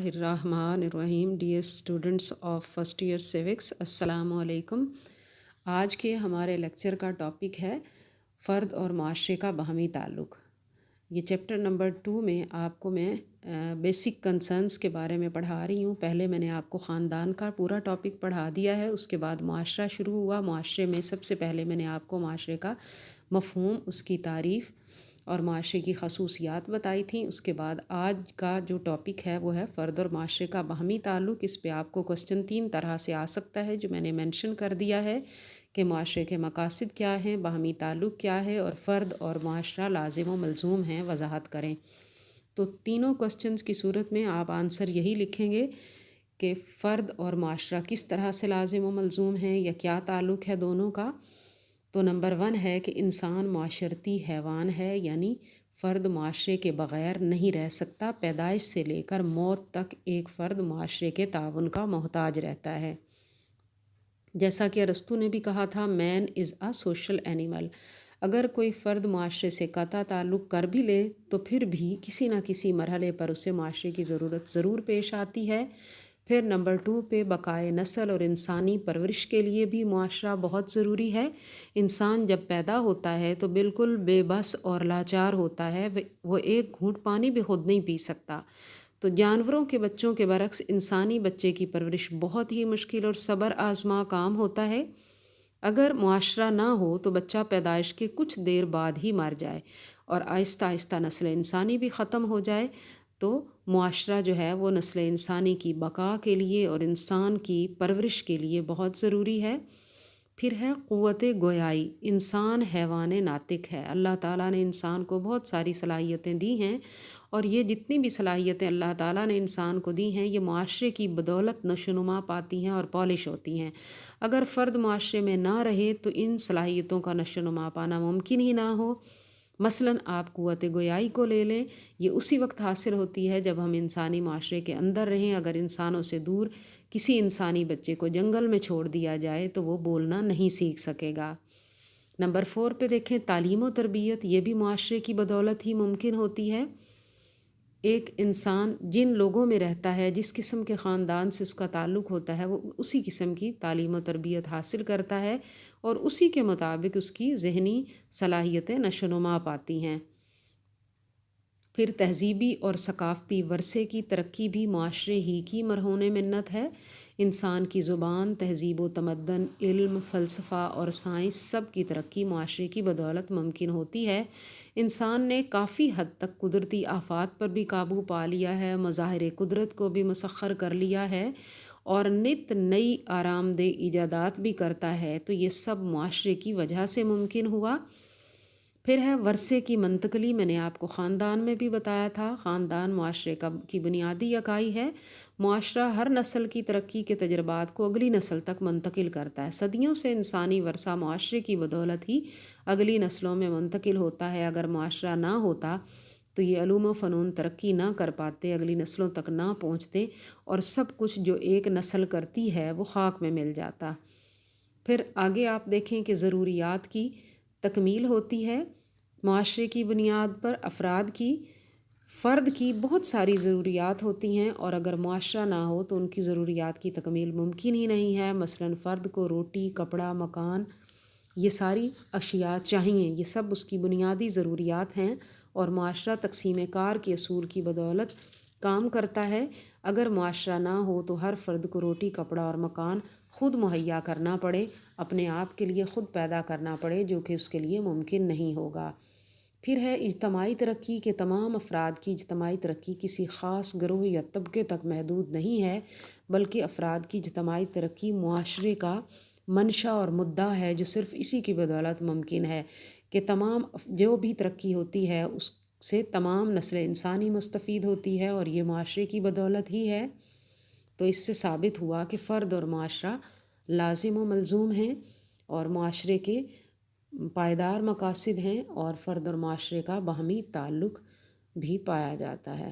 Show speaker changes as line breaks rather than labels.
बिस्मिल्लाहिर्रहमानिर्रहीम। Dear students of first year civics, अस्सलाम वालेकुम। आज के हमारे लेक्चर का टॉपिक है फ़र्द और माशरे का बाहमी ताल्लुक़। ये चैप्टर नंबर 2 में आपको मैं बेसिक कंसर्न्स के बारे में पढ़ा रही हूँ। पहले मैंने आपको ख़ानदान का पूरा टॉपिक पढ़ा दिया है, उसके बाद माशरा शुरू हुआ। माशरे में सबसे पहले मैंने आपको माशरे का मफ़हूम, उसकी तारीफ़ और माशरे की खसूसियात बताई थी। उसके बाद आज का जो टॉपिक है वो है फ़र्द और माशरे का बाहमी ताल्लुक़। इस पे आपको क्वेश्चन 3 तरह से आ सकता है, जो मैंने मेंशन कर दिया है कि माशरे के मकासद क्या हैं, बाहमी ताल्लुक़ क्या है और फ़र्द और माशरा लाजिम व मलज़ूम हैं, वजाहत करें। तो तीनों क्वेश्चंस की सूरत में आप आंसर यही लिखेंगे कि फ़र्द और माशरा किस तरह से लाजिम व मलज़ूम हैं या क्या ताल्लुक़ है दोनों का। तो नंबर 1 है कि इंसान माशरती हैवान है, यानी फ़र्द माशरे के बग़ैर नहीं रह सकता। पैदाइश से लेकर मौत तक एक फ़र्द माशरे के ताउन का मोहताज रहता है। जैसा कि अरस्तू ने भी कहा था, man is a social animal. अगर कोई फ़र्द माशरे से कता ताल्लुक़ कर भी ले तो फिर भी किसी न किसी मरहले पर उसे माशरे की ज़रूरत ज़रूर पेश आती है। फिर नंबर 2 पे बकाए नस्ल और इंसानी परवरिश के लिए भी मुआशरा बहुत ज़रूरी है। इंसान जब पैदा होता है तो बिल्कुल बेबस और लाचार होता है, वो एक घूंट पानी भी खुद नहीं पी सकता। तो जानवरों के बच्चों के बरक्स इंसानी बच्चे की परवरिश बहुत ही मुश्किल और सब्र आज़मा काम होता है। अगर मुआशरा ना हो तो बच्चा पैदाइश के कुछ देर बाद ही मर जाए और आहिस्ता आहिस्ता नस्ल इंसानी भी ख़त्म हो जाए। तो मुआशरा जो है वो नस्ल इंसानी की बका के लिए और इंसान की परवरिश के लिए बहुत ज़रूरी है। फिर है क़ुव्वत गोयाई। इंसान हैवान नातिक है। अल्लाह ताला ने इंसान को बहुत सारी सलाहियतें दी हैं और ये जितनी भी सलाहियतें अल्लाह ताला ने इंसान को दी हैं, ये माशरे की बदौलत नशोनुमा पाती हैं और पॉलिश होती हैं। अगर फ़र्द माशरे में ना रहे तो इन सलाहियतों का नशोनुमा पाना मुमकिन ही ना हो। मसलन आप क़ुव्वत गोयाई को ले लें, ये उसी वक्त हासिल होती है जब हम इंसानी माशरे के अंदर रहें। अगर इंसानों से दूर किसी इंसानी बच्चे को जंगल में छोड़ दिया जाए तो वो बोलना नहीं सीख सकेगा। नंबर 4 पे देखें, तालीम व तरबियत। ये भी माशरे की बदौलत ही मुमकिन होती है। एक इंसान जिन लोगों में रहता है, जिस किस्म के ख़ानदान से उसका ताल्लुक़ होता है, वो उसी किस्म की तालीम व तरबियत हासिल करता है और उसी के मुताबिक उसकी ज़हनी सलाहियतें नशोनुमा पाती हैं। फिर तहज़ीबी और सकाफ़ती वरसे की तरक्की भी माशरे ही की मरहून मिन्नत है। इंसान की ज़ुबान, तहज़ीब व तमद्दन, इल्म, फ़लसफ़ा और साइंस सब की तरक्की माशरे की बदौलत मुमकिन होती है। इंसान ने काफ़ी हद तक कुदरती आफ़ात पर भी काबू पा लिया है, मज़ाहिर कुदरत को भी मुसख्खर कर लिया है और नित नई आरामदेह ईजादात भी करता है। तो ये सब माशरे की वजह से मुमकिन हुआ। फिर है वरसे की मंतकली। मैंने आपको ख़ानदान में भी बताया था, ख़ानदान माशरे की बुनियादी इकाई है। माशरा हर नस्ल की तरक्की के तजर्बात को अगली नस्ल तक मुंतकिल करता है। सदियों से इंसानी वरसा माशरे की बदौलत ही अगली नस्लों में मुंतकिल होता है। अगर माशरा ना होता तो ये अलूम व फ़नून तरक्की ना कर पाते, अगली नस्लों तक ना पहुँचते और सब कुछ जो एक नस्ल करती है वो खाक में मिल जाता। फिर आगे आप देखें कि ज़रूरियात की तकमील होती है माशरे की बुनियाद पर। अफराद की, फ़र्द की बहुत सारी ज़रूरियात होती हैं और अगर माशरा ना हो तो उनकी ज़रूरियात की तकमील मुमकिन ही नहीं है। मसलन फ़र्द को रोटी, कपड़ा, मकान, ये सारी अशिया चाहिए, ये सब उसकी बुनियादी ज़रूरियात हैं और माशरा तक़सीम कार के असूल की बदौलत काम करता है। अगर माशरा ना हो तो हर फ़र्द को रोटी, कपड़ा और मकान ख़ुद मुहैया करना पड़े, अपने आप के लिए ख़ुद पैदा करना पड़े, जो कि उसके लिए मुमकिन नहीं होगा। फिर है इज्तमाई तरक्की के तमाम अफराद की इज्तमाई तरक्की किसी ख़ास ग्रोह या तबके तक महदूद नहीं है, बल्कि अफराद की इज्तमाई तरक्की मुआशरे का मंशा और मुद्दा है, जो सिर्फ़ इसी की बदौलत मुमकिन है कि तमाम जो भी तरक्की होती है उससे तमाम नस्ल इंसानी मुस्तफ़ीद होती है और ये माशरे की बदौलत ही है। तो इससे साबित हुआ कि फ़र्द और माशरा लाजिम व मलज़ूम हैं और माशरे के पायदार मकासद हैं और फ़र्द और माशरे का बाहमी ताल्लुक़ भी पाया जाता है।